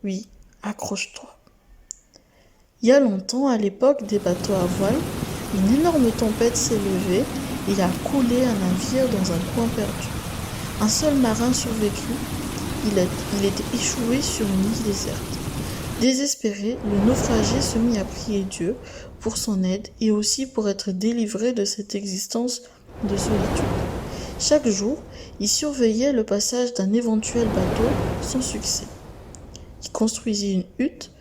Oui, accroche-toi. Il y a longtemps, à l'époque des bateaux à voile, une énorme tempête s'est levée et a coulé un navire dans un coin perdu. Un seul marin survécut. Il était échoué sur une île déserte. Désespéré, le naufragé se mit à prier Dieu pour son aide et aussi pour être délivré de cette existence de solitude. Chaque jour, il surveillait le passage d'un éventuel bateau sans succès. Il construisit une hutte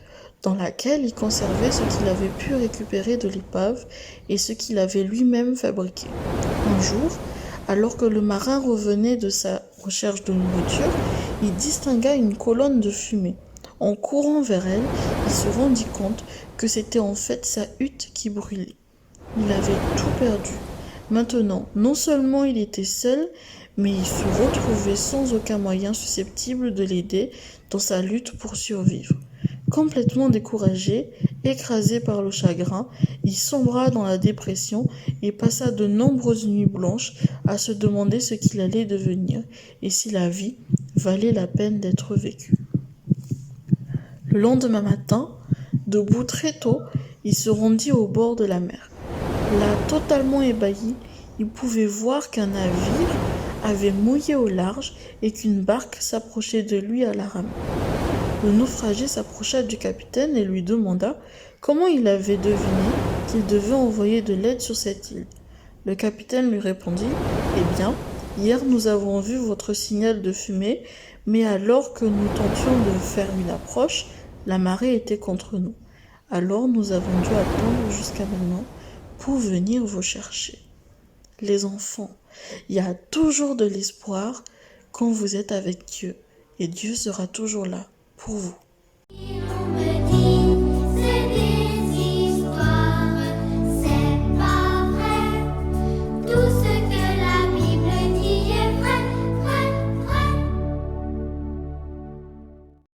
dans laquelle il conservait ce qu'il avait pu récupérer de l'épave et ce qu'il avait lui-même fabriqué. Un jour, alors que le marin revenait de sa recherche de nourriture, il distingua une colonne de fumée. En courant vers elle, il se rendit compte que c'était en fait sa hutte qui brûlait. Il avait tout perdu. Maintenant, non seulement il était seul, mais il se retrouvait sans aucun moyen susceptible de l'aider dans sa lutte pour survivre. Complètement découragé, écrasé par le chagrin, il sombra dans la dépression et passa de nombreuses nuits blanches à se demander ce qu'il allait devenir et si la vie valait la peine d'être vécue. Le lendemain matin, debout très tôt, il se rendit au bord de la mer. Là, totalement ébahi, il pouvait voir qu'un navire avait mouillé au large et qu'une barque s'approchait de lui à la rame. Le naufragé s'approcha du capitaine et lui demanda comment il avait deviné qu'il devait envoyer de l'aide sur cette île. Le capitaine lui répondit « Eh bien, hier nous avons vu votre signal de fumée, mais alors que nous tentions de faire une approche, la marée était contre nous. Alors nous avons dû attendre jusqu'à maintenant pour venir vous chercher. » Les enfants, il y a toujours de l'espoir quand vous êtes avec Dieu, et Dieu sera toujours là pour vous.